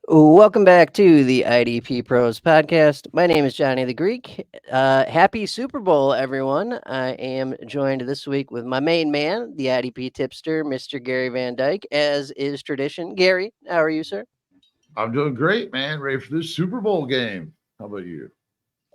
Welcome back to the IDP Pros podcast. My name is Johnny the Greek. Happy Super Bowl, everyone. I am joined this week with my main man, the IDP tipster, Mr. Gary Van Dyke, as is tradition. Gary, how are you, sir? I'm doing great, man. Ready for this Super Bowl game. How about you?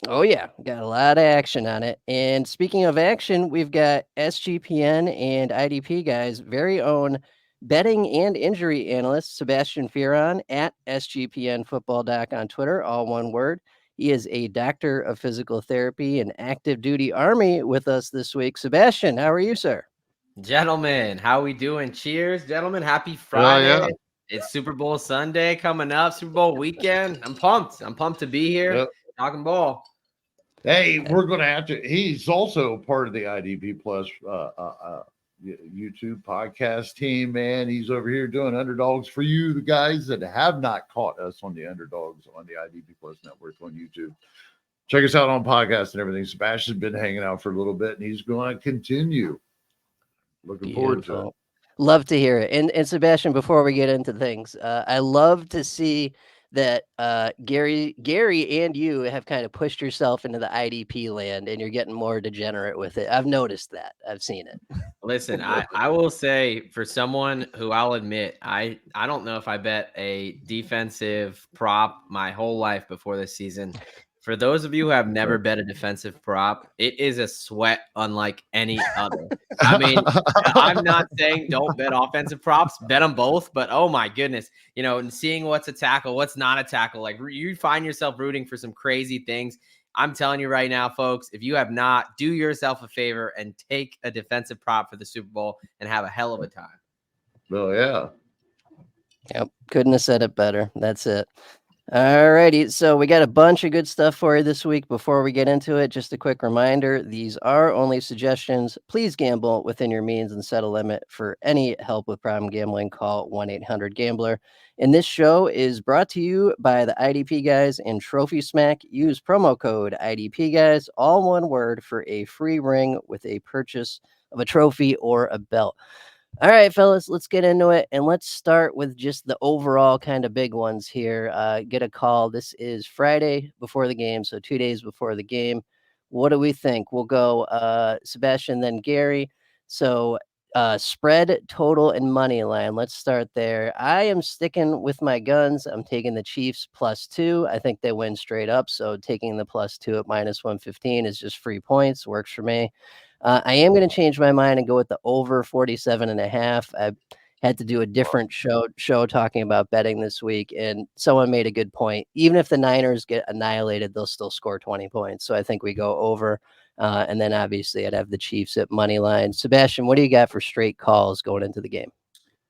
Oh, yeah, got a lot of action on it. And speaking of action, we've got SGPN and IDP guys' very own betting and injury analyst, Sebastian Fearon at SGPN Football Doc on Twitter, all one word. He is a doctor of physical therapy and active duty army with us this week. Sebastian, how are you, sir? Gentlemen, how we doing? Cheers, gentlemen. Happy Oh Friday. yeah. It's Super Bowl Sunday coming up, Super Bowl weekend. I'm pumped. I'm pumped to be here Yep. talking ball. Hey, we're gonna have to. He's also part of the IDP Plus YouTube podcast team. Man, he's over here doing underdogs for you, the guys that have not caught us on the underdogs on the IDP Plus network on YouTube. Check us out on podcasts and everything. Sebastian's been hanging out for a little bit, and he's going to continue. Looking forward to it. Beautiful. Love to hear it. And Sebastian, before we get into things, I love to see that Gary and you have kind of pushed yourself into the IDP land and you're getting more degenerate with it. I've noticed that. I've seen it. Listen, I will say for someone who I'll admit, I don't know if I bet a defensive prop my whole life before this season. For those of you who have never bet a defensive prop, it is a sweat unlike any other. I mean, I'm not saying don't bet offensive props, bet them both, but oh my goodness, and seeing what's a tackle, what's not a tackle, like you find yourself rooting for some crazy things. I'm telling you right now, folks, if you have not, do yourself a favor and take a defensive prop for the Super Bowl and have a hell of a time. Oh yeah. Yep. Couldn't have said it better. That's it. Alrighty, so we got a bunch of good stuff for you this week. Before we get into it, just a quick reminder, these are only suggestions. Please gamble within your means and set a limit. For any help with problem gambling, call 1-800-GAMBLER. And this show is brought to you by the IDP guys and Trophy Smack. Use promo code IDP guys, all one word, for a free ring with a purchase of a trophy or a belt. All right, fellas, let's get into it. And let's start with just the overall kind of big ones here. Get a call. This is Friday before the game, so 2 days before the game. What do we think? We'll go Sebastian, then Gary. So spread, total, and money line. Let's start there. I am sticking with my guns. I'm taking the Chiefs +2. I think they win straight up. So taking the +2 at -115 is just free points. Works for me. I am going to change my mind and go with the over 47.5. I had to do a different show talking about betting this week, and someone made a good point. Even if the Niners get annihilated, they'll still score 20 points. So I think we go over. And then obviously I'd have the Chiefs at money line. Sebastian, what do you got for straight calls going into the game?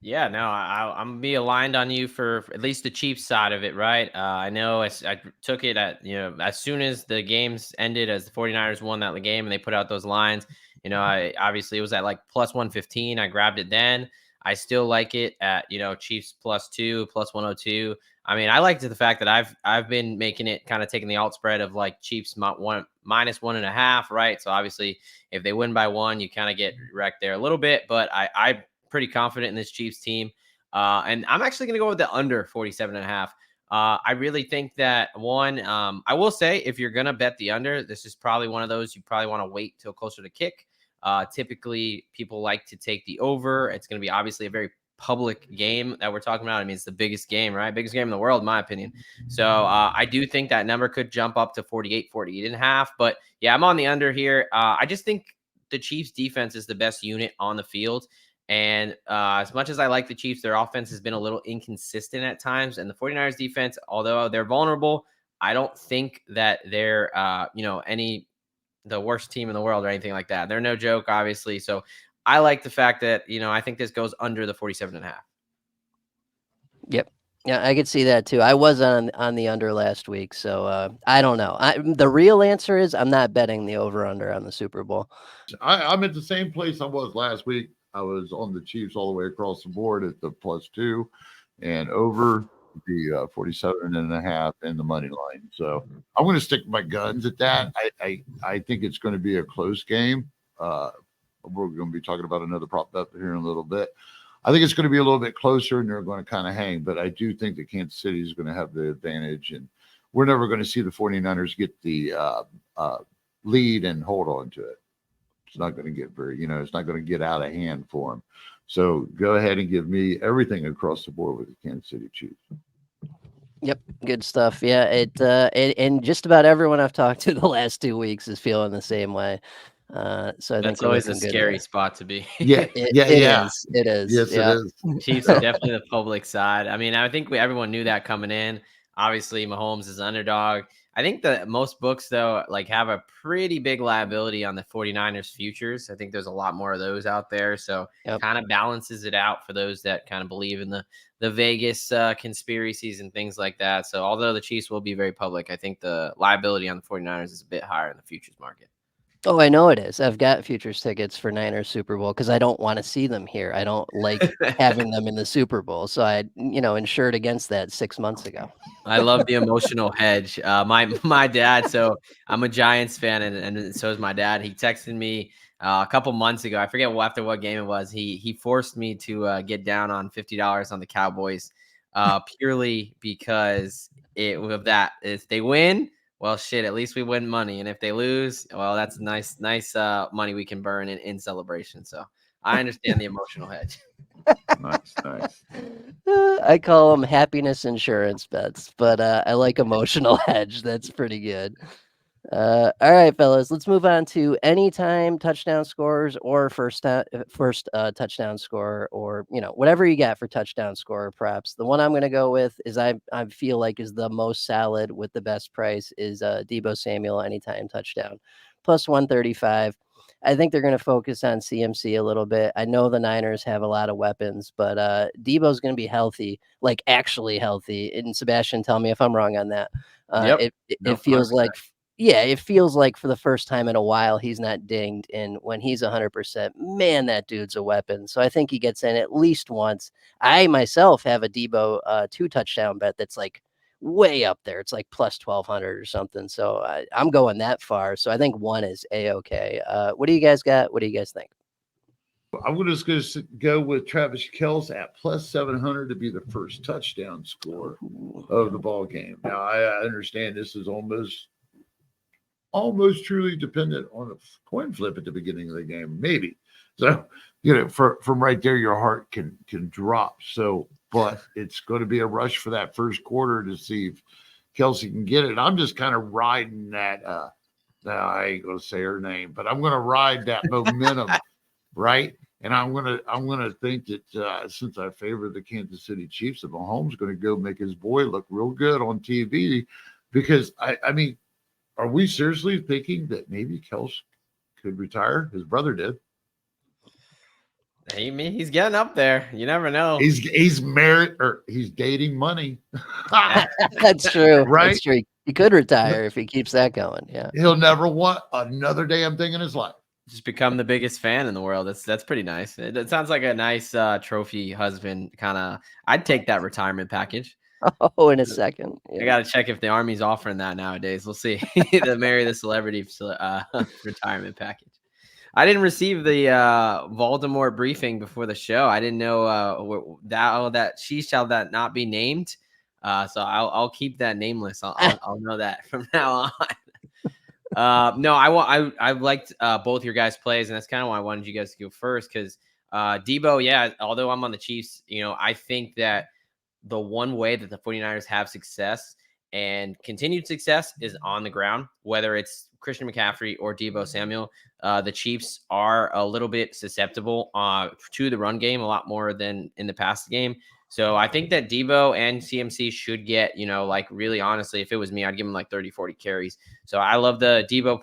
Yeah, no, I'm gonna be aligned on you for at least the Chiefs side of it, right? I know I took it at, as soon as the games ended, as the 49ers won that game and they put out those lines, I obviously it was at like +115. I grabbed it then. I still like it at, Chiefs +2, +102. I mean, I liked the fact that I've been making it kind of taking the alt spread of like Chiefs -1.5, right? So obviously if they win by one, you kind of get wrecked there a little bit, but I pretty confident in this Chiefs team. And I'm actually going to go with the under 47.5. I really think that I will say if you're going to bet the under, this is probably one of those you probably want to wait till closer to kick. Typically, people like to take the over. It's going to be obviously a very public game that we're talking about. I mean, it's the biggest game, right? Biggest game in the world, in my opinion. So I do think that number could jump up to 48.5. But yeah, I'm on the under here. I just think the Chiefs defense is the best unit on the field. And as much as I like the Chiefs, their offense has been a little inconsistent at times. And the 49ers defense, although they're vulnerable, I don't think that they're, the worst team in the world or anything like that. They're no joke, obviously. So I like the fact that, I think this goes under the 47.5. Yep. Yeah, I could see that too. I was on the under last week, so I don't know. The real answer is I'm not betting the over under on the Super Bowl. I'm at the same place I was last week. I was on the Chiefs all the way across the board at the +2 and over the 47.5 and the money line. So I'm going to stick my guns at that. I think it's going to be a close game. We're going to be talking about another prop bet here in a little bit. I think it's going to be a little bit closer, and they're going to kind of hang. But I do think that Kansas City is going to have the advantage, and we're never going to see the 49ers get the lead and hold on to it. It's not going to get it's not going to get out of hand for them. So go ahead and give me everything across the board with the Kansas City Chiefs. Yep, good stuff. Yeah, and just about everyone I've talked to the last 2 weeks is feeling the same way. So I think That's we're always a looking good scary there. spot to be. Yeah, It yeah. is. It is. Yes, Yeah. it is. Chiefs are definitely the public side. I mean, I think everyone knew that coming in. Obviously, Mahomes is underdog. I think that most books, though, like have a pretty big liability on the 49ers futures. I think there's a lot more of those out there. So Yep. kind of balances it out for those that kind of believe in the Vegas conspiracies and things like that. So although the Chiefs will be very public, I think the liability on the 49ers is a bit higher in the futures market. Oh, I know it is. I've got futures tickets for Niners Super Bowl because I don't want to see them here. I don't like having them in the Super Bowl. So I, insured against that 6 months ago. I love the emotional hedge. My dad, so I'm a Giants fan, and so is my dad. He texted me a couple months ago. I forget after what game it was. He forced me to get down on $50 on the Cowboys, purely because of that. If they win, well, shit, at least we win money, and if they lose, well, that's nice money we can burn in celebration. So I understand the emotional hedge. Nice. I call them happiness insurance bets, but I like emotional hedge. That's pretty good. All right, fellas, let's move on to anytime touchdown scores or first touchdown score, or whatever you got for touchdown score props. The one I'm going to go with is I feel like is the most solid with the best price is Deebo Samuel anytime touchdown plus 135. I think they're going to focus on CMC a little bit. I know the Niners have a lot of weapons, but Deebo's going to be healthy, like actually healthy. And Sebastian, tell me if I'm wrong on that. Yep. It feels like, yeah, it feels like for the first time in a while he's not dinged. And when he's 100%, man, that dude's a weapon. So I think he gets in at least once. I myself have a Deebo 2 touchdown bet that's like way up there. It's like plus 1,200 or something. So I'm going that far. So I think 1 is A-okay. What do you guys got? What do you guys think? I'm just going to go with Travis Kelce at plus 700 to be the first touchdown score of the ball game. Now, I understand this is almost truly dependent on a coin flip at the beginning of the game, maybe. So, from right there, your heart can drop. So, but it's going to be a rush for that first quarter to see if Kelce can get it. I'm just kind of riding that. I ain't going to say her name, but I'm going to ride that momentum, right? And I'm gonna think that since I favor the Kansas City Chiefs, that Mahomes is going to go make his boy look real good on TV, because I mean, are we seriously thinking that maybe Kelce could retire? His brother did. He's getting up there. You never know. He's married, or he's dating money. That's true. Right? That's true. He could retire if he keeps that going. Yeah. He'll never want another damn thing in his life. Just become the biggest fan in the world. That's pretty nice. It sounds like a nice trophy husband kind of. I'd take that retirement package. Oh, in a second. I got to check if the Army's offering that nowadays. We'll see. The marry the celebrity retirement package. I didn't receive the Voldemort briefing before the show. I didn't know that she shall that not be named. So I'll keep that nameless. I'll know that from now on. No, I liked both your guys' plays, and that's kind of why I wanted you guys to go first, because Deebo, yeah, although I'm on the Chiefs, I think that the one way that the 49ers have success and continued success is on the ground, whether it's Christian McCaffrey or Deebo Samuel. The Chiefs are a little bit susceptible to the run game, a lot more than in the past game. So I think that Deebo and CMC should get, like really honestly, if it was me, I'd give him like 30, 40 carries. So I love the Deebo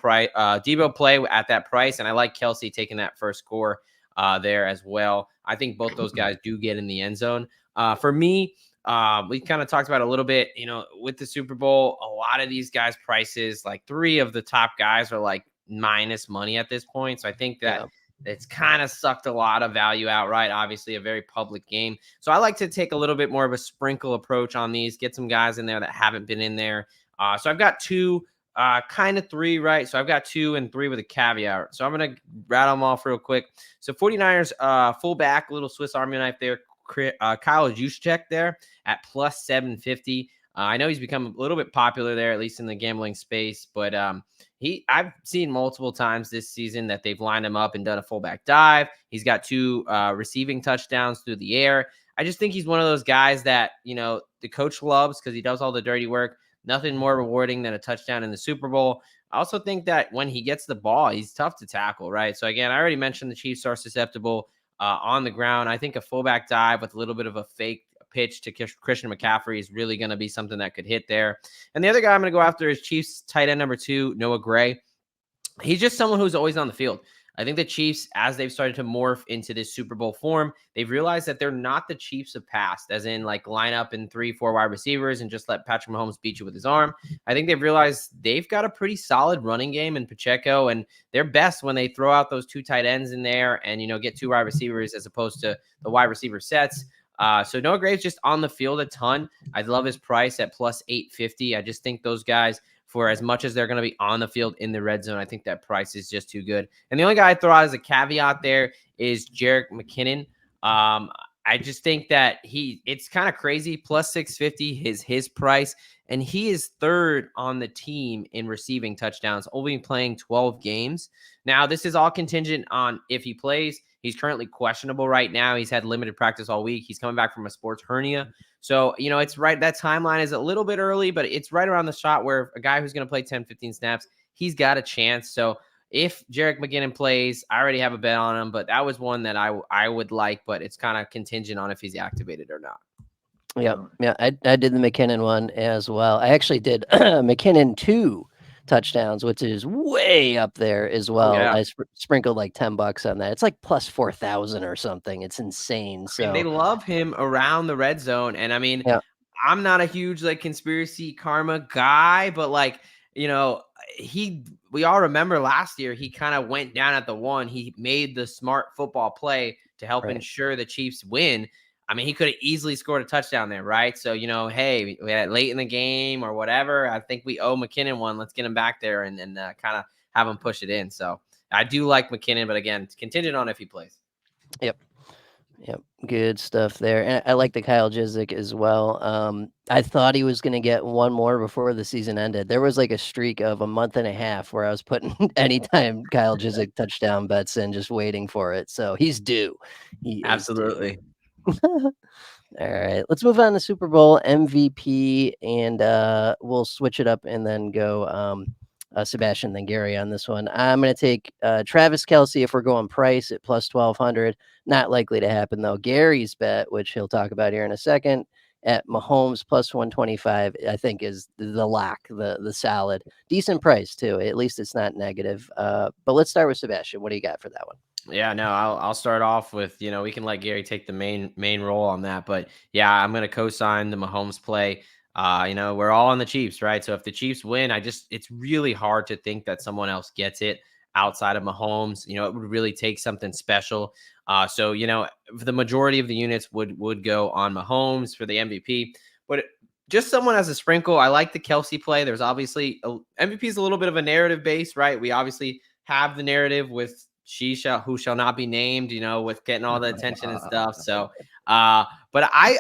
play at that price. And I like Kelce taking that first score there as well. I think both those guys do get in the end zone. For me, we kind of talked about a little bit, with the Super Bowl, a lot of these guys' prices, like 3 of the top guys are like minus money at this point. So I think that it's kind of sucked a lot of value out, right? Obviously a very public game. So I like to take a little bit more of a sprinkle approach on these, get some guys in there that haven't been in there. So I've got 2 kind of 3, right? So I've got 2 and 3 with a caveat. So I'm going to rattle them off real quick. So 49ers fullback, little Swiss Army knife there. Kyle Juszczyk there at plus 750. I know he's become a little bit popular there, at least in the gambling space, but I've seen multiple times this season that they've lined him up and done a fullback dive. He's got 2 receiving touchdowns through the air. I just think he's one of those guys that, the coach loves because he does all the dirty work. Nothing more rewarding than a touchdown in the Super Bowl. I also think that when he gets the ball, he's tough to tackle, right? So again, I already mentioned the Chiefs are susceptible on the ground. I think a fullback dive with a little bit of a fake pitch to Christian McCaffrey is really going to be something that could hit there. And the other guy I'm going to go after is Chiefs tight end number 2, Noah Gray. He's just someone who's always on the field. I think the Chiefs, as they've started to morph into this Super Bowl form, they've realized that they're not the Chiefs of past, as in like line up in 3-4 wide receivers and just let Patrick Mahomes beat you with his arm. I think they've realized they've got a pretty solid running game in Pacheco, and they're best when they throw out those 2 tight ends in there and, get 2 wide receivers as opposed to the wide receiver sets. So Noah Gray's just on the field a ton. I love his price at plus 850. I just think those guys, for as much as they're going to be on the field in the red zone, I think that price is just too good. And the only guy I throw out as a caveat there is Jerick McKinnon. I just think that it's kind of crazy. Plus 650 is his price. And he is 3rd on the team in receiving touchdowns, only playing 12 games. Now, this is all contingent on if he plays. He's currently questionable right now. He's had limited practice all week. He's coming back from a sports hernia. So, it's right. That timeline is a little bit early, but it's right around the shot where a guy who's going to play 10, 15 snaps, he's got a chance. So if Jerick McKinnon plays, I already have a bet on him, but that was one that I would like, but it's kind of contingent on if he's activated or not. Yeah. I did the McKinnon one as well. I actually did McKinnon 2 touchdowns, which is way up there as well. Yeah. I sprinkled like $10 on that. It's like plus 4,000 or something. It's insane. So they love him around the red zone. And yeah. I'm not a huge conspiracy karma guy, but we all remember last year, he kind of went down at the 1. He made the smart football play to help ensure the Chiefs win. I mean, he could have easily scored a touchdown there, right? So, hey, late in the game or whatever, I think we owe McKinnon one. Let's get him back there and kind of have him push it in. So I do like McKinnon, but again, it's contingent on if he plays. Yep. Good stuff there. And I like the Kyle Juszczyk as well. I thought he was going to get one more before the season ended. There was like a streak of a month and a half where I was putting anytime Kyle Juszczyk touchdown bets in, just waiting for it. So he's due. Absolutely. All right, let's move on to Super Bowl MVP, and we'll switch it up and then go Sebastian, then Gary on this one. I'm going to take Travis Kelce if we're going price at plus 1,200. Not likely to happen, though. Gary's bet, which he'll talk about here in a second, at Mahomes plus 125, I think is the lock, the solid. Decent price, too. At least it's not negative. But let's start with Sebastian. What do you got for that one? Yeah, no, I'll start off with, we can let Gary take the main role on that. But yeah, I'm going to co-sign the Mahomes play. We're all on the Chiefs, right? So if the Chiefs win, it's really hard to think that someone else gets it outside of Mahomes. It would really take something special. So the majority of the units would go on Mahomes for the MVP. But just someone as a sprinkle, I like the Kelce play. There's obviously MVP is a little bit of a narrative base, right? We obviously have the narrative with who shall not be named, with getting all the attention and stuff. So, but I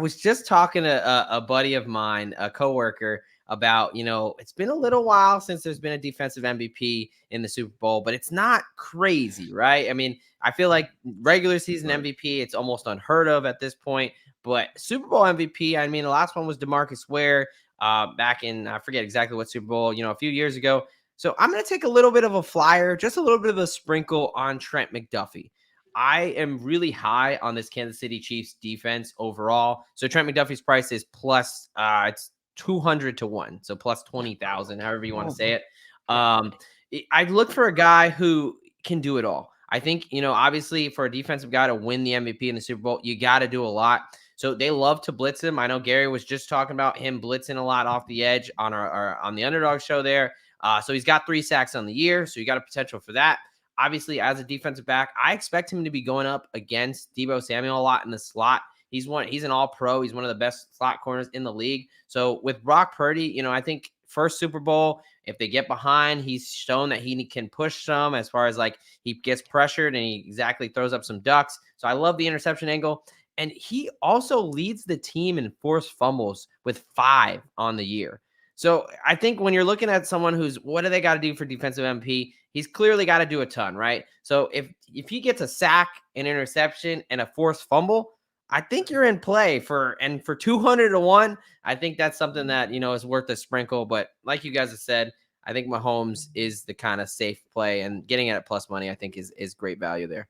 was just talking to a buddy of mine, a coworker, about, it's been a little while since there's been a defensive MVP in the Super Bowl, but it's not crazy, right? I mean, I feel like regular season MVP, it's almost unheard of at this point, but Super Bowl MVP, I mean, the last one was DeMarcus Ware back in, I forget exactly what Super Bowl, a few years ago. So I'm going to take a little bit of a flyer, just a little bit of a sprinkle on Trent McDuffie. I am really high on this Kansas City Chiefs defense overall. So Trent McDuffie's price is plus, it's 200 to 1. So plus 20,000, however you want to say it. I look for a guy who can do it all. I think, obviously for a defensive guy to win the MVP in the Super Bowl, you got to do a lot. So they love to blitz him. I know Gary was just talking about him blitzing a lot off the edge on on the Underdog show there. So he's got 3 sacks on the year. So you got a potential for that. Obviously, as a defensive back, I expect him to be going up against Deebo Samuel a lot in the slot. He's an all-pro. He's one of the best slot corners in the league. So with Brock Purdy, I think first Super Bowl. If they get behind, he's shown that he can push some as far as like he gets pressured and he exactly throws up some ducks. So I love the interception angle. And he also leads the team in forced fumbles with 5 on the year. So I think when you're looking at someone who's, what do they got to do for defensive MP? He's clearly got to do a ton, right? So if he gets a sack, an interception, and a forced fumble, I think you're in play for 200 to 1. I think that's something that, is worth a sprinkle. But like you guys have said, I think Mahomes is the kind of safe play, and getting it at plus money, I think is great value there.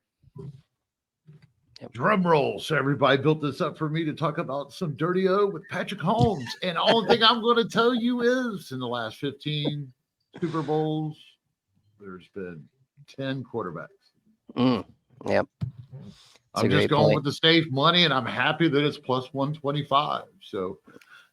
Drum roll. So everybody built this up for me to talk about some dirty O with Patrick Mahomes. And the only thing I'm going to tell you is in the last 15 Super Bowls, there's been 10 quarterbacks. Yep. I'm just going with the safe money, and I'm happy that it's plus 125. So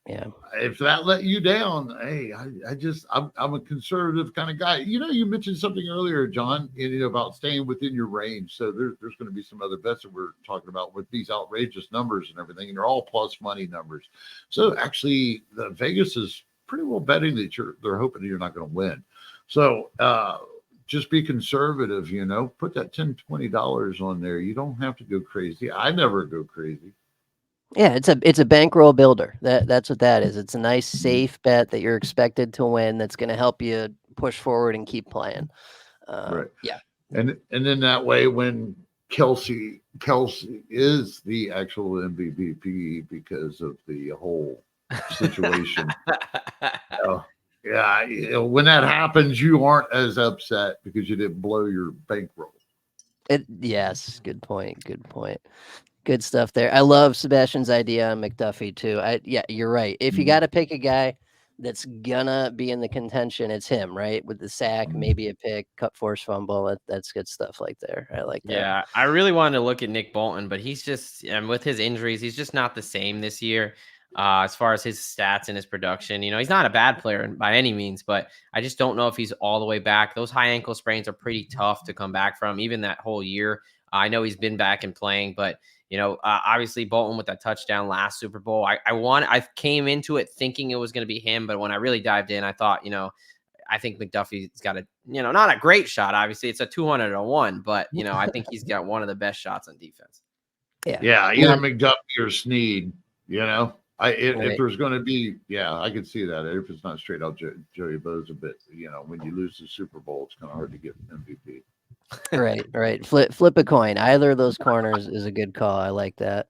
yeah, if that let you down, hey, I'm a conservative kind of guy. You mentioned something earlier, John, about staying within your range. So there's going to be some other bets that we're talking about with these outrageous numbers and everything, and they're all plus money numbers. So actually, the Vegas is pretty well betting that they're hoping that you're not going to win. So just be conservative, put that $10, $20 on there. You don't have to go crazy. I never go crazy. Yeah, it's a bankroll builder. That's what that is. It's a nice safe bet that you're expected to win. That's going to help you push forward and keep playing. Right. Yeah. And then that way, when Kelce is the actual MVP because of the whole situation. When that happens, you aren't as upset because you didn't blow your bankroll. Yes, good point. Good stuff there. I love Sebastian's idea on McDuffie too. You're right. If you got to pick a guy that's gonna be in the contention, it's him, right? With the sack, maybe a pick, cut, force fumble. That's good stuff like there. I like that. Yeah, I really wanted to look at Nick Bolton, but he's just, and with his injuries, he's just not the same this year. As far as his stats and his production, he's not a bad player by any means, but I just don't know if he's all the way back. Those high ankle sprains are pretty tough to come back from, even that whole year. I know he's been back and playing, but obviously Bolton with that touchdown last Super Bowl. I came into it thinking it was going to be him, but when I really dived in, I thought, I think McDuffie's got not a great shot. Obviously, it's a 200 to 1, but I think he's got one of the best shots on defense. Yeah, either McDuffie or Snead. If there's going to be, I could see that. If it's not straight out Joey Bo's a bit, when you lose the Super Bowl, it's kind of hard to get MVP. Right. Flip a coin. Either of those corners is a good call. I like that.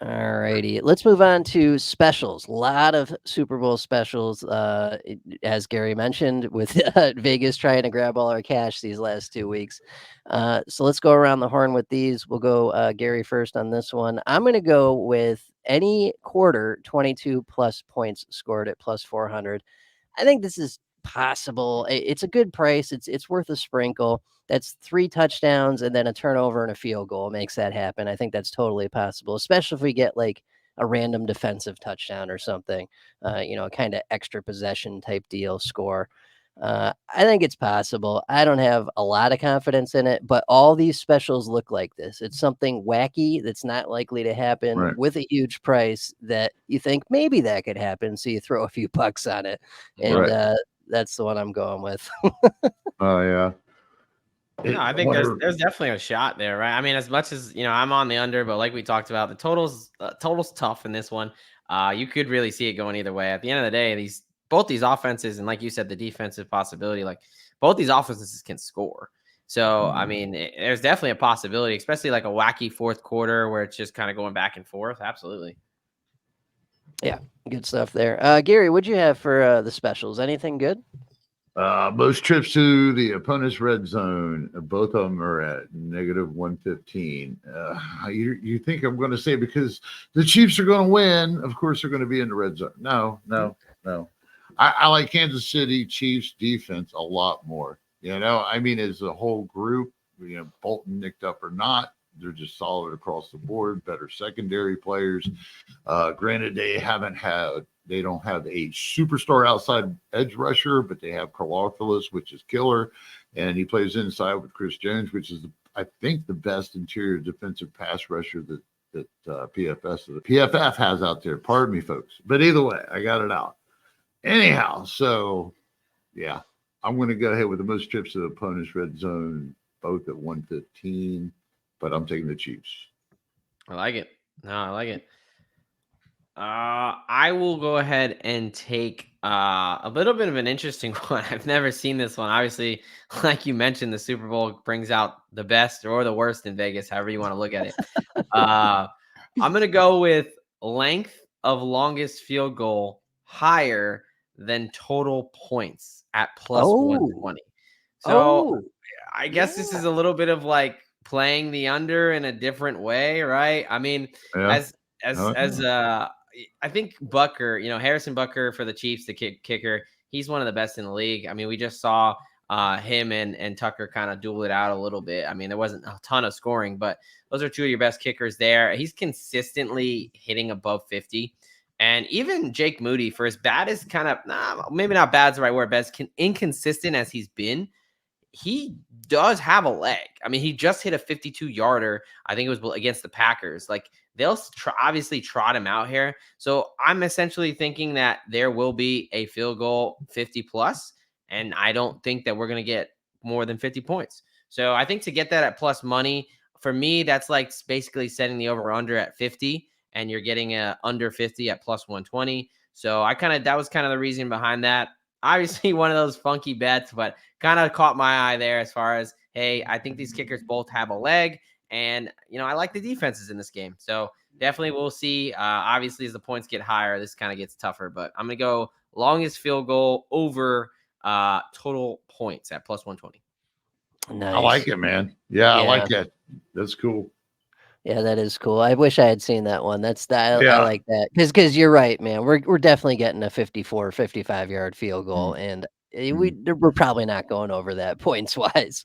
All righty. Let's move on to specials. A lot of Super Bowl specials, as Gary mentioned, with Vegas trying to grab all our cash these last 2 weeks. So let's go around the horn with these. We'll go Gary first on this one. I'm going to go with any quarter 22 plus points scored at plus 400. I think this is possible. It's a good price. It's worth a sprinkle. That's 3 touchdowns and then a turnover and a field goal makes that happen. I think that's totally possible, especially if we get like a random defensive touchdown or something, kind of extra possession type deal score. I think it's possible. I don't have a lot of confidence in it, but all these specials look like this. It's something wacky that's not likely to happen with a huge price that you think maybe that could happen. So you throw a few bucks on it. And that's the one I'm going with. Oh, yeah. No, I think there's definitely a shot there, right? I mean, as much as I'm on the under, but like we talked about, the total's tough in this one. You could really see it going either way. At the end of the day, both these offenses, and like you said, the defensive possibility, like both these offenses can score. So I mean, there's definitely a possibility, especially like a wacky fourth quarter where it's just kind of going back and forth. Absolutely. Yeah, good stuff there. Gary, what'd you have for the specials? Anything good? Most trips to the opponent's red zone, both of them are at negative 115. You think I'm going to say because the Chiefs are going to win, of course they're going to be in the red zone. No. I like Kansas City Chiefs defense a lot more. I mean, as a whole group, Bolton nicked up or not, they're just solid across the board, better secondary players. Granted, they don't have a superstar outside edge rusher, but they have Karlaftis, which is killer. And he plays inside with Chris Jones, which is, I think, the best interior defensive pass rusher that PFF has out there. Pardon me, folks. But either way, I got it out. Anyhow, so yeah, I'm going to go ahead with the most trips to the opponent's red zone, both at 115, but I'm taking the Chiefs. I like it. No, I like it. I will go ahead and take a little bit of an interesting one. I've never seen this one. Obviously, like you mentioned, the Super Bowl brings out the best or the worst in Vegas, however you want to look at it. I'm going to go with length of longest field goal higher than total points at plus Oh, 120. So oh, I guess this yeah. is a little bit of like playing the under in a different way, right? I mean, Yeah. as I think Bucker, Harrison Bucker for the Chiefs, the kicker, he's one of the best in the league. I mean, we just saw him and Tucker kind of duel it out a little bit. I mean, there wasn't a ton of scoring, but those are two of your best kickers there. He's consistently hitting above 50. And even Jake Moody, for as bad as maybe not bad is the right word, but as inconsistent as he's been, he does have a leg. I mean, he just hit a 52-yarder. I think it was against the Packers. Like, they'll obviously trot him out here. So I'm essentially thinking that there will be a field goal 50 plus, and I don't think that we're going to get more than 50 points. So I think to get that at plus money, for me, that's like basically setting the over under at 50, and you're getting a under 50 at plus 120. So that was kind of the reason behind that. Obviously, one of those funky bets, but kind of caught my eye there as far as, hey, I think these kickers both have a leg, and I like the defenses in this game. So definitely we'll see. Obviously, as the points get higher, this kind of gets tougher, but I'm going to go longest field goal over total points at plus 120. Nice. I like it, man. Yeah, I like that. That's cool. Yeah, that is cool. I wish I had seen that one. I Yeah. like that because you're right, man. We're definitely getting a 54, 55-yard field goal, and we're probably not going over that points wise.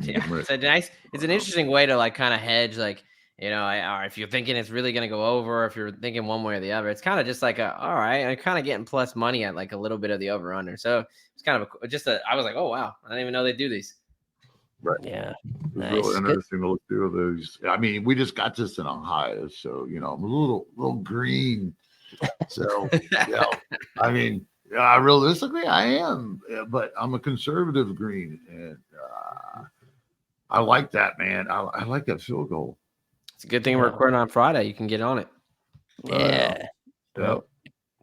Yeah, Right. it's an interesting way to like kind of hedge, like, or if you're thinking it's really going to go over, or if you're thinking one way or the other, it's kind of just like all right, I'm kind of getting plus money at like a little bit of the over under. So it's kind of I was like, oh wow, I didn't even know they do these. Right. Yeah. It's Nice. really interesting to look through those. I mean, we just got this in Ohio, so I'm a little green. So I mean, realistically, I am, but I'm a conservative green, and I like that, man. I like that field goal. It's a good thing we're recording on Friday. You can get on it. Yeah. Well,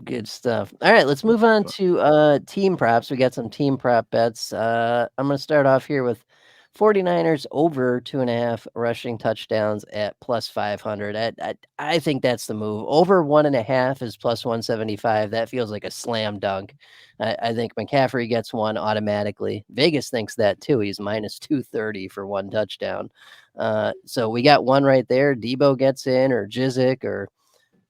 good stuff. All right, let's move on to team props. We got some team prop bets. I'm going to start off here with 49ers over 2.5 rushing touchdowns at plus 500. I think that's the move. Over 1.5 is plus 175. That feels like a slam dunk. I think McCaffrey gets one automatically. Vegas thinks that too. He's minus 230 for one touchdown. So we got one right there. Deebo gets in, or Juszczyk, or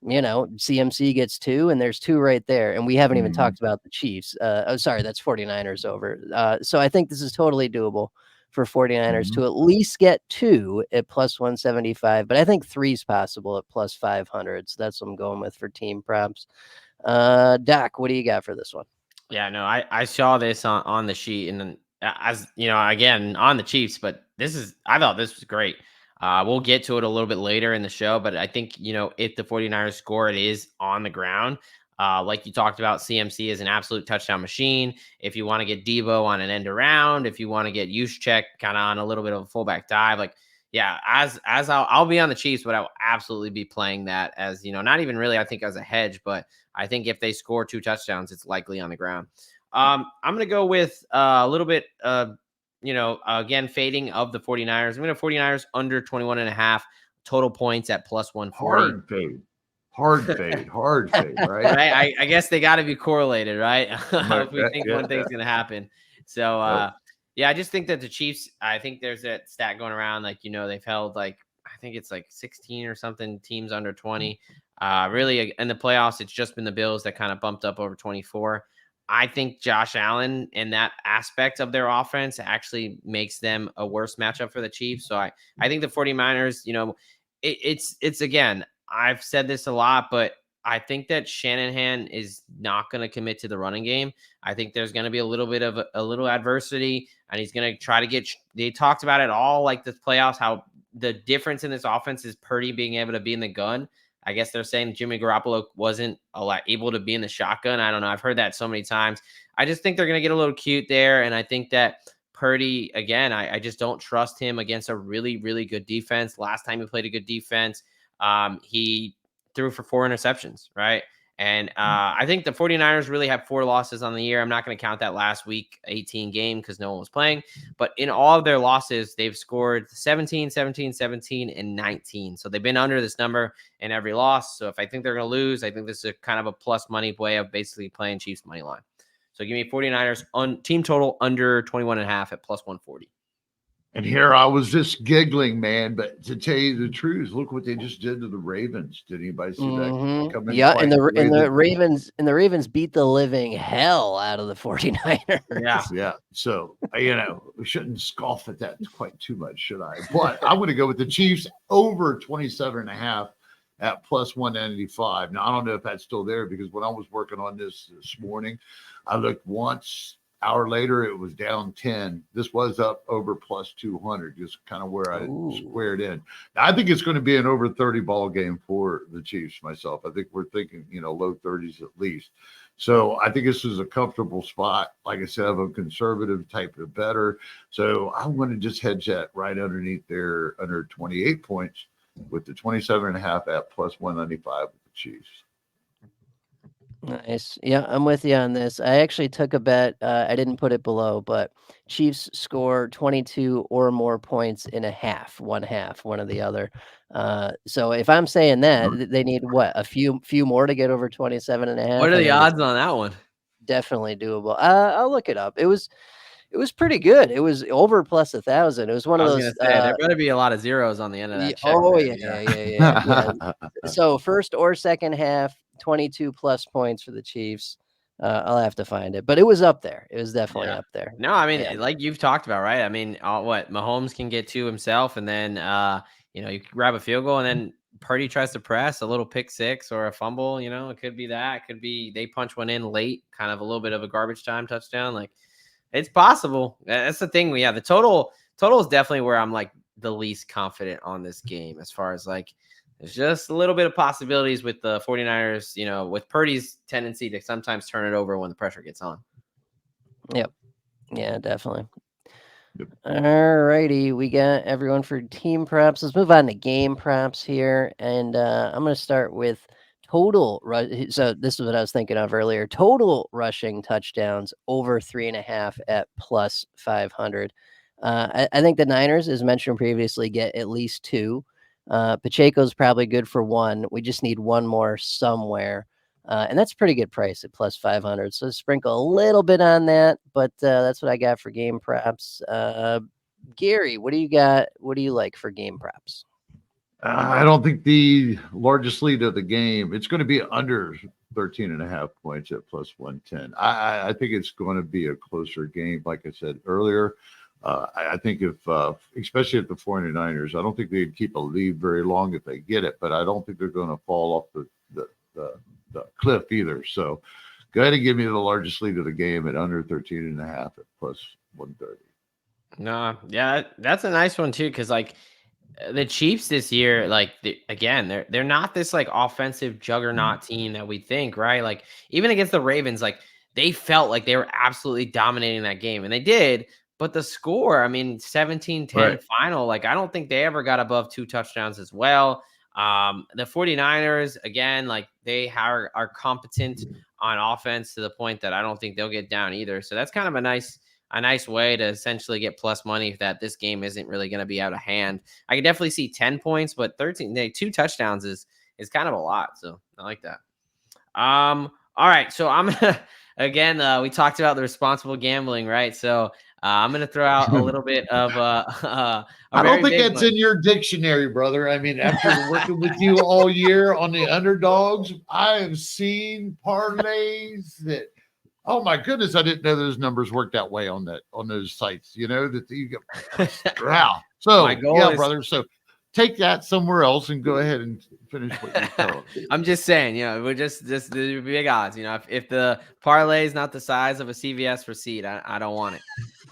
CMC gets two, and there's two right there. And we haven't even talked about the Chiefs. Sorry, that's 49ers over. So I think this is totally doable for 49ers to at least get two at plus 175. But I think three's possible at plus 500. So that's what I'm going with for team props. Doc, what do you got for this one? Yeah, no, I saw this on the sheet, and then as again on the Chiefs, but I thought this was great. We'll get to it a little bit later in the show, but I think, if the 49ers score, it is on the ground. Like you talked about, CMC is an absolute touchdown machine. If you want to get Deebo on an end around, if you want to get Juszczyk kind of on a little bit of a fullback dive, like, yeah, as I'll be on the Chiefs, but I will absolutely be playing that as, not even really, I think, as a hedge, but I think if they score 2 touchdowns, it's likely on the ground. I'm going to go with a little bit, again, fading of the 49ers. I'm going to 49ers under 21.5 total points at plus 140. Hard fade, right? Right? I guess they got to be correlated, right? If we think one thing's going to happen. So, yeah, I just think that the Chiefs, I think there's that stat going around, like, they've held like, I think it's like 16 or something teams under 20. Really, in the playoffs, it's just been the Bills that kind of bumped up over 24. I think Josh Allen and that aspect of their offense actually makes them a worse matchup for the Chiefs. So I think the 49ers, it's again, I've said this a lot, but I think that Shanahan is not going to commit to the running game. I think there's going to be a little bit of a little adversity, and he's going to try to get. They talked about it all like this playoffs, how the difference in this offense is Purdy being able to be in the gun. I guess they're saying Jimmy Garoppolo wasn't able to be in the shotgun. I don't know. I've heard that so many times. I just think they're going to get a little cute there. And I think that Purdy, again, I just don't trust him against a really, really good defense. Last time he played a good defense, he threw for 4 interceptions, right? And I think the 49ers really have 4 losses on the year. I'm not going to count that last week 18 game because no one was playing. But in all of their losses, they've scored 17, 17, 17, and 19. So they've been under this number in every loss. So if I think they're going to lose, I think this is a kind of a plus money way of basically playing Chiefs money line. So give me 49ers on team total under 21.5 at plus 140. And here I was just giggling, man. But to tell you the truth, look what they just did to the Ravens. Did anybody see that? Come in Yeah, quite and the way Ravens beat the living hell out of the 49ers. Yeah. So we shouldn't scoff at that quite too much, should I? But I'm going to go with the Chiefs over 27.5 at plus 195. Now I don't know if that's still there because when I was working on this morning, I looked once. Hour later, it was down 10. This was up over plus 200, just kind of where I squared in. Now, I think it's going to be an over 30 ball game for the Chiefs myself. I think we're thinking, low 30s at least. So I think this is a comfortable spot. Like I said, I'm a conservative type of better. So I'm going to just hedge that right underneath there under 28 points with the 27.5 at plus 195 with the Chiefs. Nice. Yeah, I'm with you on this. I actually took a bet. I didn't put it below, but Chiefs score 22 or more points in a half, one or the other. So if I'm saying that, they need what? A few more to get over 27.5. What are the odds on that one? Definitely doable. I'll look it up. It was pretty good. It was over plus 1,000. It was one of those. There better be a lot of zeros on the end of that check. Oh yeah. So first or second half, 22 plus points for the Chiefs. I'll have to find it, but it was up there. It was definitely up there. No, I mean, like you've talked about, right? I mean, what Mahomes can get to himself, and then you grab a field goal, and then Purdy tries to press a little pick six or a fumble. It could be that. It could be they punch one in late, kind of a little bit of a garbage time touchdown. Like it's possible. That's the thing. The total is definitely where I'm like the least confident on this game as far as like. There's just a little bit of possibilities with the 49ers, with Purdy's tendency to sometimes turn it over when the pressure gets on. Yep. Yeah, definitely. Yep. All righty. We got everyone for team props. Let's move on to game props here. And I'm going to start with total. So this is what I was thinking of earlier. Total rushing touchdowns over 3.5 at plus 500. I think the Niners, as mentioned previously, get at least 2. Pacheco's probably good for 1. We just need 1 more somewhere. And that's a pretty good price at plus 500. So sprinkle a little bit on that, but that's what I got for game props. Gary, what do you got? What do you like for game props? I don't think the largest lead of the game, it's going to be under 13.5 points at plus 110. I think it's going to be a closer game. Like I said earlier, I think especially if the 49ers, I don't think they'd keep a lead very long if they get it, but I don't think they're going to fall off the cliff either. So go ahead and give me the largest lead of the game at under 13.5 at plus 130. No, yeah, that's a nice one too. Cause like the Chiefs this year, like they're not this like offensive juggernaut team that we think, right? Like even against the Ravens, like they felt like they were absolutely dominating that game, and they did. But the score, I mean, 17-10 final, like I don't think they ever got above 2 touchdowns as well. The 49ers, again, like they are competent on offense to the point that I don't think they'll get down either. So that's kind of a nice way to essentially get plus money that this game isn't really going to be out of hand. I can definitely see 10 points, but 2 touchdowns is kind of a lot. So I like that. All right. So I'm again, we talked about the responsible gambling, right? So I'm going to throw out a little bit of I don't think that's in your dictionary, brother. I mean, after working with you all year on the underdogs, I have seen parlays that, oh my goodness, I didn't know those numbers worked that way on those sites, that you get. Wow. So, brother. So take that somewhere else and go ahead and finish what you're telling. I'm just saying, we're just the big odds. If the parlay is not the size of a CVS receipt, I don't want it.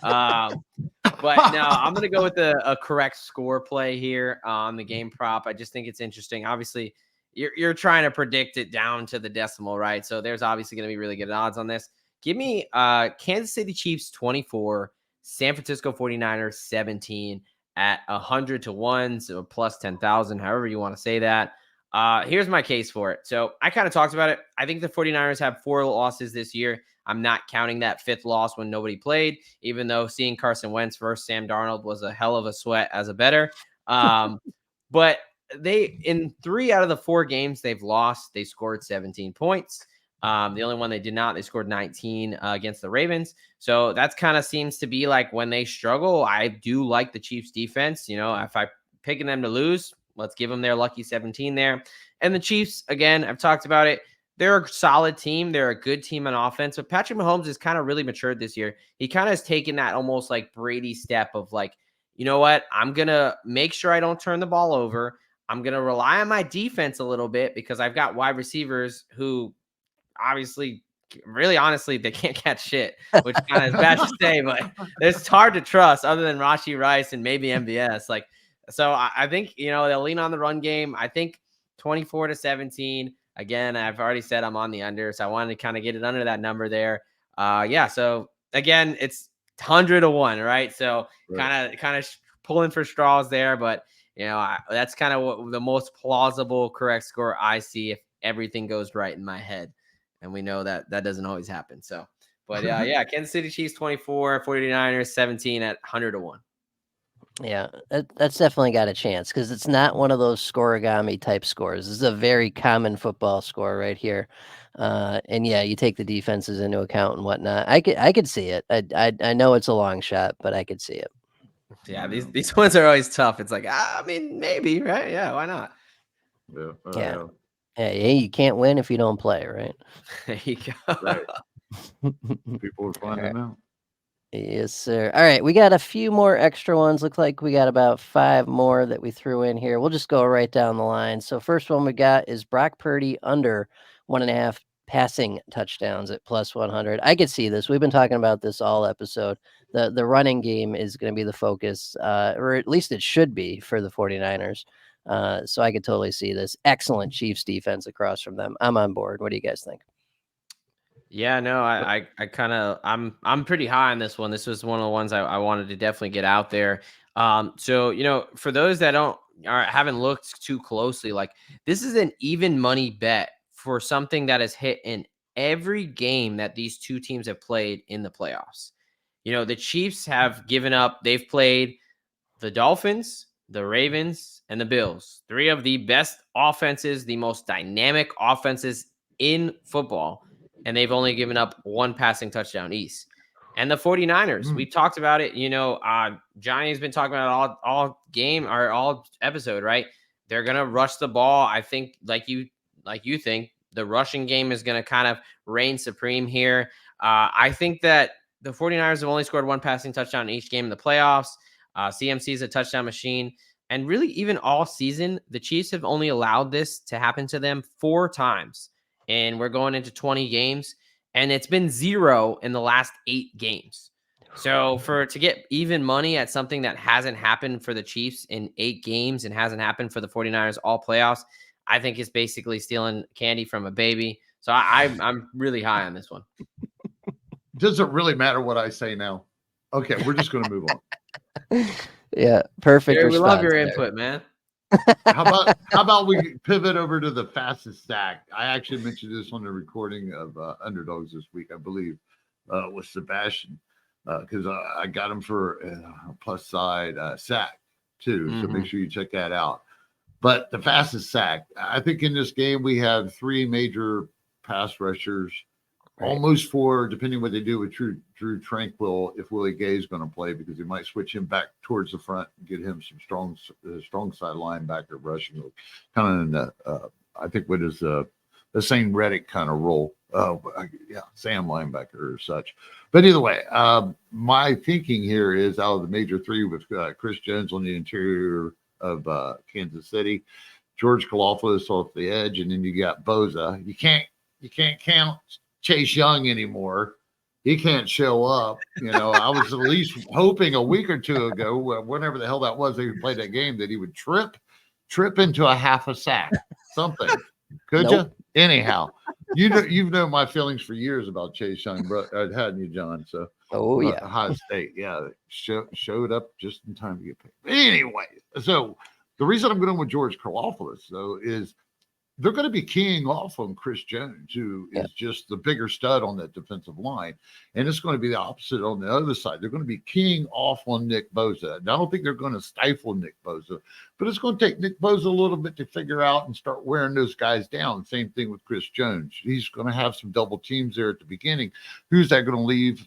But no, I'm going to go with a correct score play here on the game prop. I just think it's interesting. Obviously, you're trying to predict it down to the decimal, right? So there's obviously going to be really good odds on this. Give me Kansas City Chiefs 24, San Francisco 49ers 17 at 100 to 1, so plus 10,000, however you want to say that. Here's my case for it. So I kind of talked about it. I think the 49ers have 4 losses this year. I'm not counting that 5th loss when nobody played, even though seeing Carson Wentz versus Sam Darnold was a hell of a sweat as a bettor. But in 3 out of the 4 games they've lost, they scored 17 points. The only one they did not, they scored 19 against the Ravens. So that's kind of seems to be like when they struggle. I do like the Chiefs defense. You know, if I'm picking them to lose, let's give them their lucky 17 there. And the Chiefs, again, I've talked about it. They're a solid team. They're a good team on offense. But Patrick Mahomes has kind of really matured this year. He kind of has taken that almost like Brady step of like, you know what? I'm going to make sure I don't turn the ball over. I'm going to rely on my defense a little bit because I've got wide receivers who obviously, really honestly, they can't catch shit, which kind of is bad to say, but it's hard to trust other than Rashee Rice and maybe MVS. Like, so I think, you know, they'll lean on the run game. I think 24 to 17. Again, I've already said I'm on the under, so I wanted to kind of get it under that number there. Yeah. So again, it's 100 to 1, right? So kind of pulling for straws there, but you know, that's kind of what the most plausible correct score I see if everything goes right in my head. And we know that doesn't always happen. So, but yeah, Kansas City Chiefs 24, 49ers 17 at 100 to 1. Yeah, that's definitely got a chance because it's not one of those scoregami type scores. This is a very common football score right here. And yeah, you take the defenses into account and whatnot. I could see it. I know it's a long shot, but I could see it. Yeah, these ones are always tough. It's like, I mean, maybe, right? Yeah, why not? Yeah. Hey, you can't win if you don't play, right? There you go. Right. People are finding out. Yes, sir. All right, we got a few more extra ones. Look like we got about 5 more that we threw in here. We'll just go right down the line. So first one we got is Brock Purdy under 1.5 passing touchdowns at plus 100. I could see this. We've been talking about this all episode. The running game is going to be the focus, or at least it should be for the 49ers. So I could totally see this. Excellent Chiefs defense across from them. I'm on board. What do you guys think? Yeah, no, I kind of, I'm pretty high on this one. This was one of the ones I wanted to definitely get out there. So, you know, for those that haven't looked too closely, like this is an even money bet for something that has hit in every game that these two teams have played in the playoffs. You know, the Chiefs have given up. They've played the Dolphins, the Ravens, and the Bills. 3 of the best offenses, the most dynamic offenses in football. And they've only given up 1 passing touchdown each. And the 49ers, we've talked about it. You know, Johnny's been talking about it all game or all episode, right? They're going to rush the ball. I think like you think the rushing game is going to kind of reign supreme here. I think that the 49ers have only scored 1 passing touchdown in each game in the playoffs. CMC is a touchdown machine. And really, even all season, the Chiefs have only allowed this to happen to them 4 times. And we're going into 20 games, and it's been 0 in the last 8 games. So to get even money at something that hasn't happened for the Chiefs in 8 games and hasn't happened for the 49ers all playoffs, I think it's basically stealing candy from a baby. So I'm really high on this one. Does it really matter what I say now? Okay, we're just going to move on. Yeah, perfect. Jerry, we love your input, man. How about we pivot over to the fastest sack? I actually mentioned this on the recording of Underdogs this week, I believe, with Sebastian, because I got him for a plus side sack too. So make sure you check that out. But the fastest sack, I think in this game we have 3 major pass rushers, almost 4, depending what they do with Drew Tranquill, if Willie Gay is going to play, because they might switch him back towards the front and get him some strong side linebacker rushing, kind of in the I think what is the same Reddick kind of role. Sam linebacker or such. But either way, my thinking here is out of the major 3 with Chris Jones on the interior of Kansas City, George Karlaftis off the edge, and then you got Bosa. You can't count Chase Young anymore. He can't show up. You know, I was at least hoping a week or 2 ago, whenever the hell that was, they played that game, that he would trip into a half a sack. something. Could Nope. you? Anyhow, you've known my feelings for years about Chase Young, hadn't you, John? So, Oh yeah. Ohio State, yeah, showed up just in time to get paid. Anyway, so the reason I'm going with George Karlaftis, though, is they're going to be keying off on Chris Jones, who is just the bigger stud on that defensive line. And it's going to be the opposite on the other side. They're going to be keying off on Nick Bosa. And I don't think they're going to stifle Nick Bosa, but it's going to take Nick Bosa a little bit to figure out and start wearing those guys down. Same thing with Chris Jones. He's going to have some double teams there at the beginning. Who's that going to leave?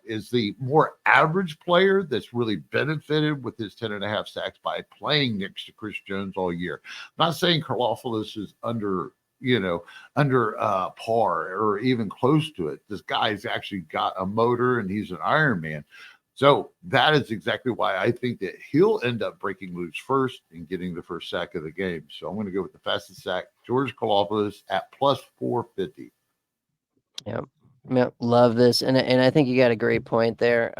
Is the more average player that's really benefited with his 10.5 sacks by playing next to Chris Jones all year. I'm not saying Karlaftis is under par or even close to it. This guy's actually got a motor and he's an Iron Man. So that is exactly why I think that he'll end up breaking loose first and getting the first sack of the game. So I'm going to go with the fastest sack, George Karlaftis at plus 450. Yep. Yep. Love this. And I think you got a great point there.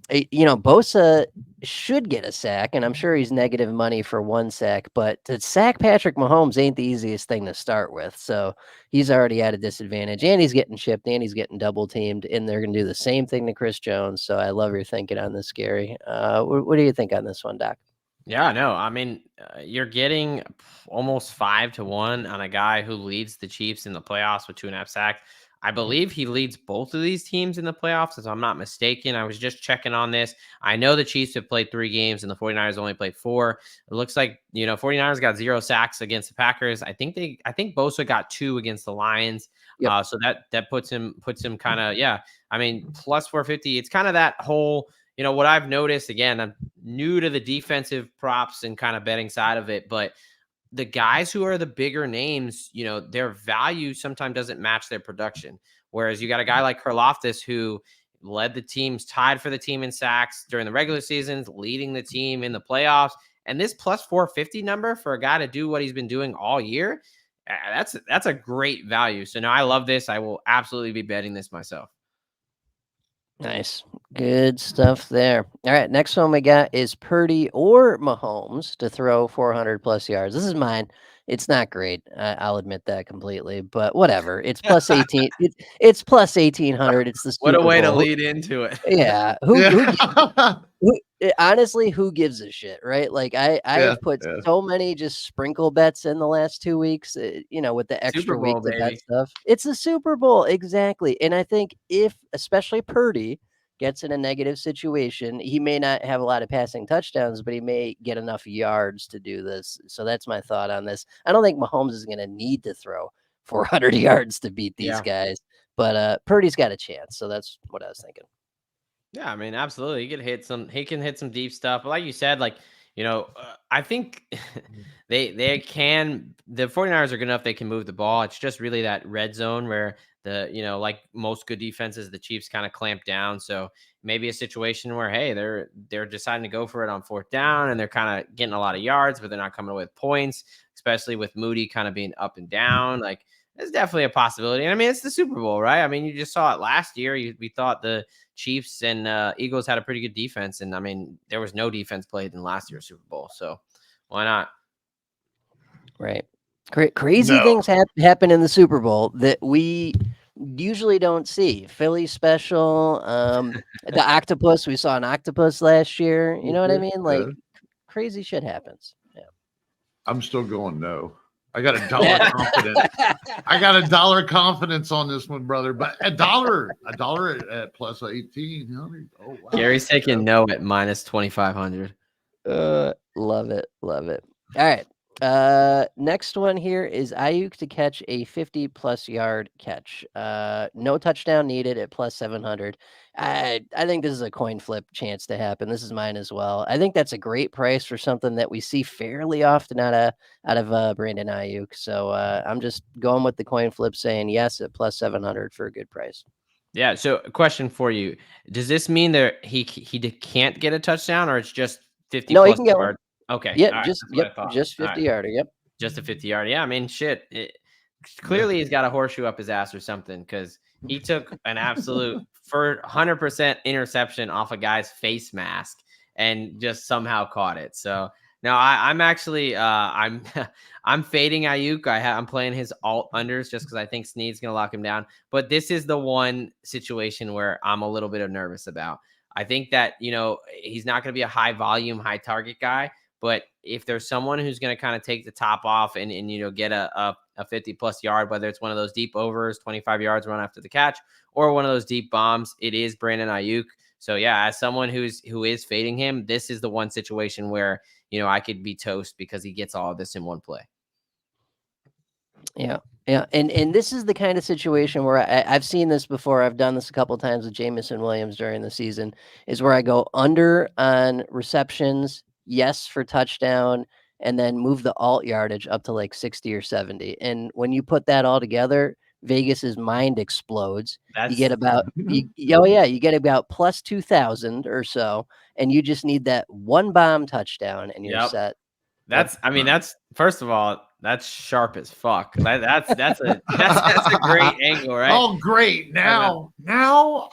Bosa should get a sack, and I'm sure he's negative money for one sack, but to sack Patrick Mahomes ain't the easiest thing to start with. So he's already at a disadvantage, and he's getting chipped, and he's getting double teamed, and they're going to do the same thing to Chris Jones. So I love your thinking on this, Gary. What do you think on this one, Doc? Yeah, no, I mean, you're getting almost 5-1 on a guy who leads the Chiefs in the playoffs with 2.5 sacks. I believe he leads both of these teams in the playoffs, if I'm not mistaken. I was just checking on this. I know the Chiefs have played 3 games and the 49ers only played 4. It looks like, 49ers got 0 sacks against the Packers. I think Bosa got 2 against the Lions. Yep. So that puts him kind of, I mean, plus 450. It's kind of that whole, what I've noticed, again, I'm new to the defensive props and kind of betting side of it, but the guys who are the bigger names, their value sometimes doesn't match their production. Whereas you got a guy like Karlaftis who led the teams, tied for the team in sacks during the regular seasons, leading the team in the playoffs. And this plus 450 number for a guy to do what he's been doing all year, that's a great value. So no, I love this. I will absolutely be betting this myself. Nice. Good stuff there. All right. Next one we got is Purdy or Mahomes to throw 400 plus yards. This is mine. It's not great. I'll admit that completely, but whatever. It's plus 18. It's plus 1800. It's the Super What a way Bowl. to lead into it. Yeah. Honestly, who gives a shit, right? Like I have put so many just sprinkle bets in the last 2 weeks, with the extra Super Bowl, week to bet baby. stuff. It's a Super Bowl, exactly. And I think if especially Purdy gets in a negative situation, he may not have a lot of passing touchdowns, but he may get enough yards to do this. So that's my thought on this. I don't think Mahomes is going to need to throw 400 yards to beat these guys, but Purdy's got a chance. So that's what I was thinking. Yeah, I mean, absolutely. He can hit some deep stuff. But like you said, I think the 49ers are good enough. They can move the ball. It's just really that red zone where like most good defenses, the Chiefs kind of clamp down. So maybe a situation where, hey, they're deciding to go for it on 4th down and they're kind of getting a lot of yards, but they're not coming away with points, especially with Moody kind of being up and down. Like, it's definitely a possibility. And I mean, it's the Super Bowl, right? I mean, you just saw it last year. We thought the Chiefs and Eagles had a pretty good defense. And I mean, there was no defense played in last year's Super Bowl. So why not? Right. Crazy things happen in the Super Bowl that we usually don't see. Philly special, the octopus. We saw an octopus last year. You know what I mean? Like crazy shit happens. Yeah. I'm still going no. I got $1 confidence. I got $1 confidence on this one, brother. But $1 at plus 18. Oh, wow. Gary's taking no at minus 2,500. Love it. All right. Next one here is Aiyuk to catch a 50+ yard catch. No touchdown needed at plus 700. I think this is a coin flip chance to happen. This is mine as well. I think that's a great price for something that we see fairly often out of Brandon Aiyuk. So I'm just going with the coin flip, saying yes at plus 700 for a good price. Yeah. So, a question for you: does this mean that he can't get a touchdown, or it's just 50 no, plus he can get yard? one. Okay. Yeah, just 50 yarder. Yep. Just a 50 yard. Yeah, I mean, shit. Clearly, he's got a horseshoe up his ass or something, because he took an absolute 100% interception off a guy's face mask and just somehow caught it. So No, I'm actually I'm I'm fading Aiyuk. I'm playing his alt unders just because I think Snead's gonna lock him down. But this is the one situation where I'm a little bit of nervous about. I think that he's not gonna be a high volume, high target guy. But if there's someone who's gonna kind of take the top off and get a 50+ yard, whether it's one of those deep overs, 25 yards run after the catch, or one of those deep bombs, it is Brandon Aiyuk. So yeah, as someone who is fading him, this is the one situation where I could be toast because he gets all of this in one play. Yeah. Yeah. And this is the kind of situation where I've seen this before. I've done this a couple of times with Jamison Williams during the season, is where I go under on receptions, yes for touchdown, and then move the alt yardage up to like 60 or 70. And when you put that all together, Vegas's mind explodes. You get about you get about plus 2,000 or so, and you just need that one bomb touchdown and you're set. That's first of all, that's sharp as fuck. That's a great angle, right? Oh, great. Now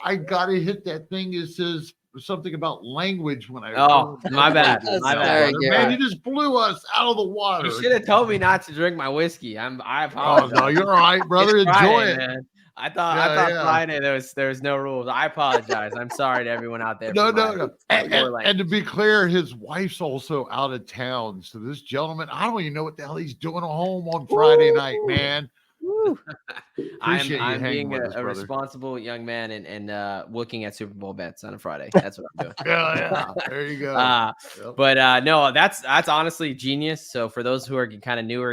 I gotta hit that thing. It says something about language when I my bad. Man, you just blew us out of the water. You should have told me not to drink my whiskey. I apologize. Oh no, you're all right, brother. Enjoy it. Man. I thought Friday there was no rules. I apologize. I'm sorry to everyone out there. No. And to be clear, his wife's also out of town. So this gentleman, I don't even know what the hell he's doing at home on Friday night, man. I'm being a responsible young man and looking at Super Bowl bets on a Friday. That's what I'm doing. Yeah. There you go. But no, that's honestly genius. So for those who are kind of newer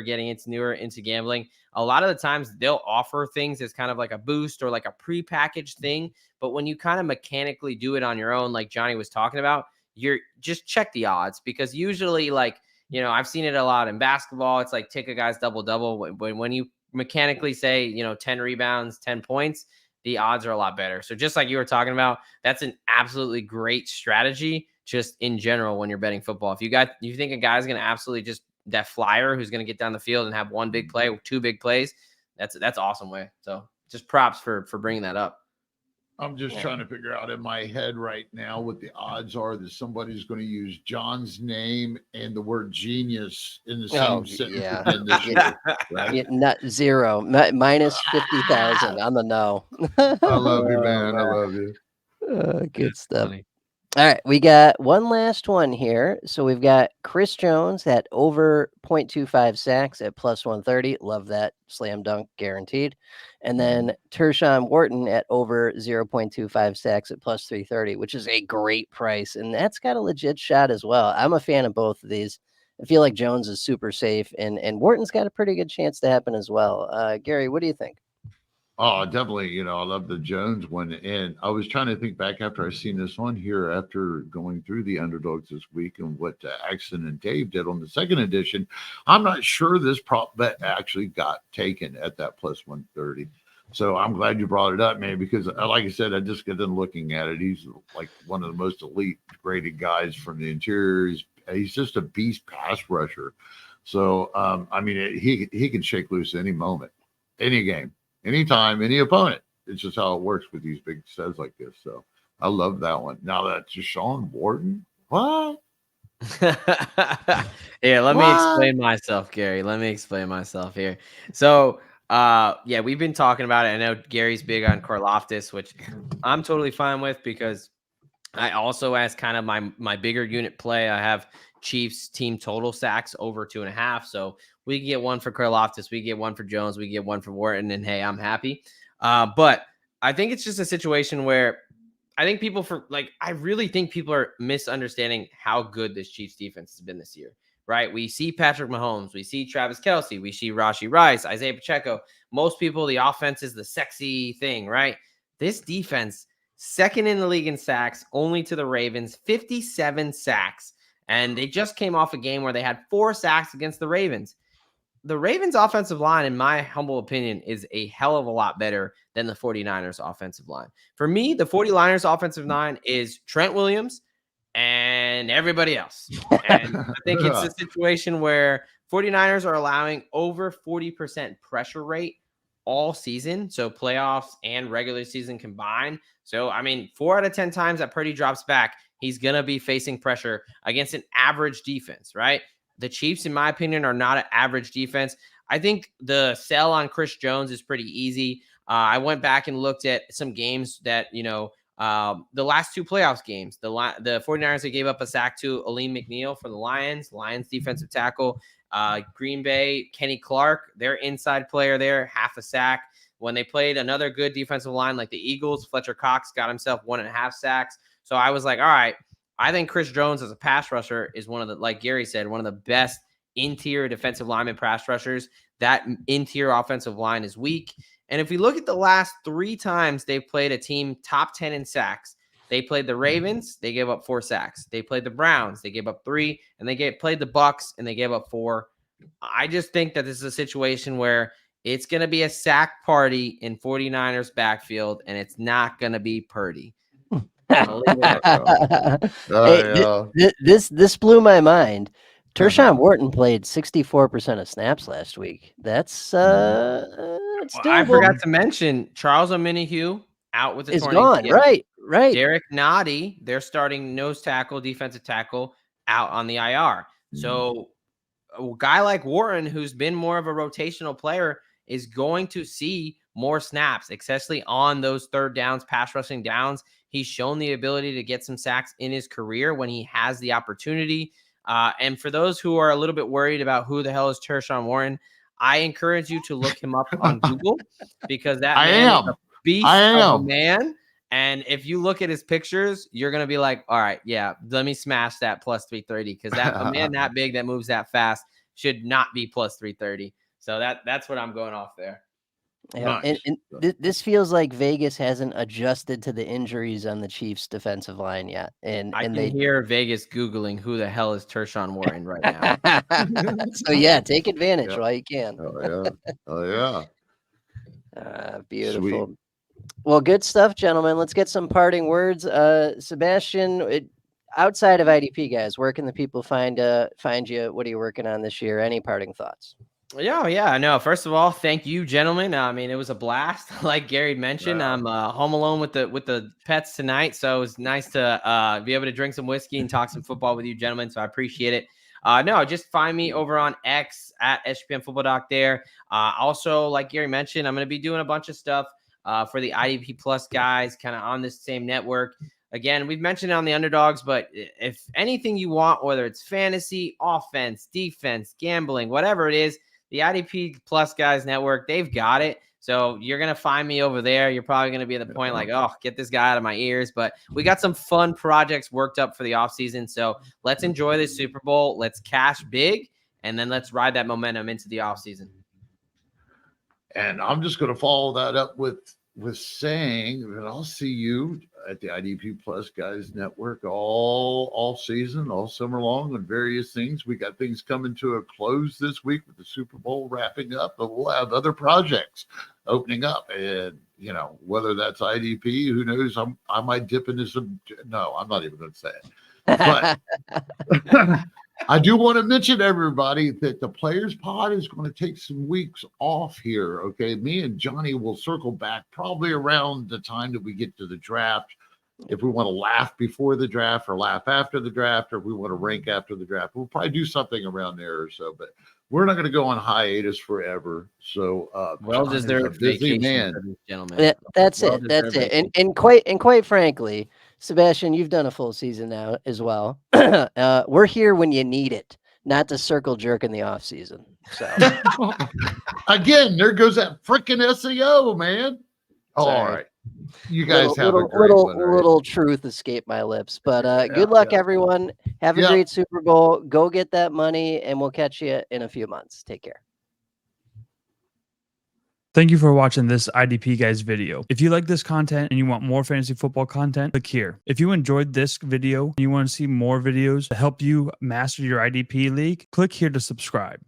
into gambling, a lot of the times they'll offer things as kind of like a boost or like a pre-packaged thing. But when you kind of mechanically do it on your own, like Johnny was talking about, you're just check the odds, because usually I've seen it a lot in basketball. It's like take a guy's double-double. When you mechanically say 10 rebounds, 10 points, the odds are a lot better. So just like you were talking about, that's an absolutely great strategy just in general when you're betting football. If you think a guy's going to absolutely just that flyer who's going to get down the field and have one big play, two big plays, that's awesome way. So just props for bringing that up. I'm just trying to figure out in my head right now what the odds are that somebody's going to use John's name and the word genius in the same sentence again this year. Right? Not zero, minus 50,000 on the no. I love you, man. I love you. Good stuff. Funny. All right, we got one last one here. So we've got Chris Jones at over 0.25 sacks at plus 130. Love that. Slam dunk guaranteed. And then Tershawn Wharton at over 0.25 sacks at plus 330, which is a great price. And that's got a legit shot as well. I'm a fan of both of these. I feel like Jones is super safe, and Wharton's got a pretty good chance to happen as well. Gary, what do you think? Oh, definitely. I love the Jones one. And I was trying to think back after I seen this one here, after going through the underdogs this week and what Axon and Dave did on the second edition. I'm not sure this prop bet actually got taken at that plus 130. So I'm glad you brought it up, man, because like I said, I just got done looking at it. He's like one of the most elite graded guys from the interior. He's just a beast pass rusher. So, I mean, he can shake loose any moment, any game. Anytime, any opponent. It's just how it works with these big sets like this. So I love that one. Now that's Tershawn Wharton. What? Yeah, let me explain myself, Gary. Let me explain myself here. So we've been talking about it. I know Gary's big on Karlaftis, which I'm totally fine with, because I also, as kind of my bigger unit play, I have Chiefs team total sacks over 2.5. So we can get one for Karlaftis, we get one for Jones, we get one for Wharton, and hey, I'm happy. But I think it's just a situation where I think I really think people are misunderstanding how good this Chiefs defense has been this year, right? We see Patrick Mahomes, we see Travis Kelce, we see Rashee Rice, Isaiah Pacheco. Most people, the offense is the sexy thing, right? This defense, second in the league in sacks, only to the Ravens, 57 sacks. And they just came off a game where they had 4 sacks against the Ravens. The Ravens offensive line, in my humble opinion, is a hell of a lot better than the 49ers offensive line. For me, the 49ers offensive line is Trent Williams and everybody else. And I think it's a situation where 49ers are allowing over 40% pressure rate all season. So playoffs and regular season combined. So, I mean, 4 out of 10 times that Purdy drops back, he's going to be facing pressure against an average defense, right? The Chiefs, in my opinion, are not an average defense. I think the sell on Chris Jones is pretty easy. I went back and looked at some games that, the last 2 playoffs games, the 49ers, they gave up a sack to Aleem McNeil for the Lions defensive tackle. Green Bay, Kenny Clark, their inside player there, half a sack. When they played another good defensive line like the Eagles, Fletcher Cox got himself 1.5 sacks. So I was like, all right, I think Chris Jones as a pass rusher is one of the, like Gary said, one of the best interior defensive lineman pass rushers. That interior offensive line is weak. And if we look at the last 3 times they've played a team top 10 in sacks, they played the Ravens, they gave up 4 sacks. They played the Browns, they gave up 3, and they played the Bucks, and they gave up 4. I just think that this is a situation where it's going to be a sack party in 49ers backfield, and it's not going to be Purdy. This blew my mind. Tershawn Wharton played 64% of snaps last week. That's I forgot to mention Charles Omenihu out with the torn gone. ACL. Right. Derek Noddy, their starting nose tackle, defensive tackle, out on the IR. So a guy like Wharton, who's been more of a rotational player, is going to see more snaps, especially on those third downs, pass rushing downs. He's shown the ability to get some sacks in his career when he has the opportunity. And for those who are a little bit worried about who the hell is Tershawn Wharton, I encourage you to look him up on Google, because that man is a beast of a man. And if you look at his pictures, you're going to be like, all right, yeah, let me smash that plus 330, because a man that big that moves that fast should not be plus 330. So that's what I'm going off there. Yeah, Nice. and this feels like Vegas hasn't adjusted to the injuries on the Chiefs' defensive line yet. And I can hear Vegas Googling who the hell is Tershawn Wharton right now. So yeah, take advantage while you can. Oh yeah. Beautiful. Sweet. Well, good stuff, gentlemen. Let's get some parting words. Sebastian, outside of IDP, guys, where can the people find you? What are you working on this year? Any parting thoughts? Yeah. No, first of all, thank you, gentlemen. I mean, it was a blast. Like Gary mentioned, I'm home alone with the pets tonight, so it was nice to be able to drink some whiskey and talk some football with you, gentlemen. So I appreciate it. No, just find me over on X at SGPN Football Doc there. Also, like Gary mentioned, I'm going to be doing a bunch of stuff for the IDP Plus guys, kind of on this same network. Again, we've mentioned it on the underdogs, but if anything you want, whether it's fantasy, offense, defense, gambling, whatever it is, the IDP Plus guys network, they've got it. So you're going to find me over there. You're probably going to be at the point like, oh, get this guy out of my ears. But we got some fun projects worked up for the offseason. So let's enjoy this Super Bowl. Let's cash big, and then let's ride that momentum into the offseason. And I'm just going to follow that up with saying that I'll see you at the IDP Plus Guys Network all season, all summer long, on various things. We got things coming to a close this week with the Super Bowl wrapping up, but we'll have other projects opening up. And, whether that's IDP, who knows? I might dip into some. No, I'm not even going to say it. But I do want to mention, everybody, that the Players Pod is going to take some weeks off here. Okay. Me and Johnny will circle back probably around the time that we get to the draft. If we want to laugh before the draft or laugh after the draft, or if we want to rank after the draft, we'll probably do something around there or so, but we're not going to go on hiatus forever. So, well deserved busy man. Gentlemen. That's it. That's it. And quite frankly, Sebastian, you've done a full season now as well. We're here when you need it, not to circle jerk in the off season. So again, there goes that freaking SEO, man. All right. You guys have a great one, right? Little truth escaped my lips, but good luck, everyone. Have a great Super Bowl. Go get that money, and we'll catch you in a few months. Take care. Thank you for watching this IDP Guys video. If you like this content and you want more fantasy football content, click here. If you enjoyed this video and you want to see more videos to help you master your IDP league, click here to subscribe.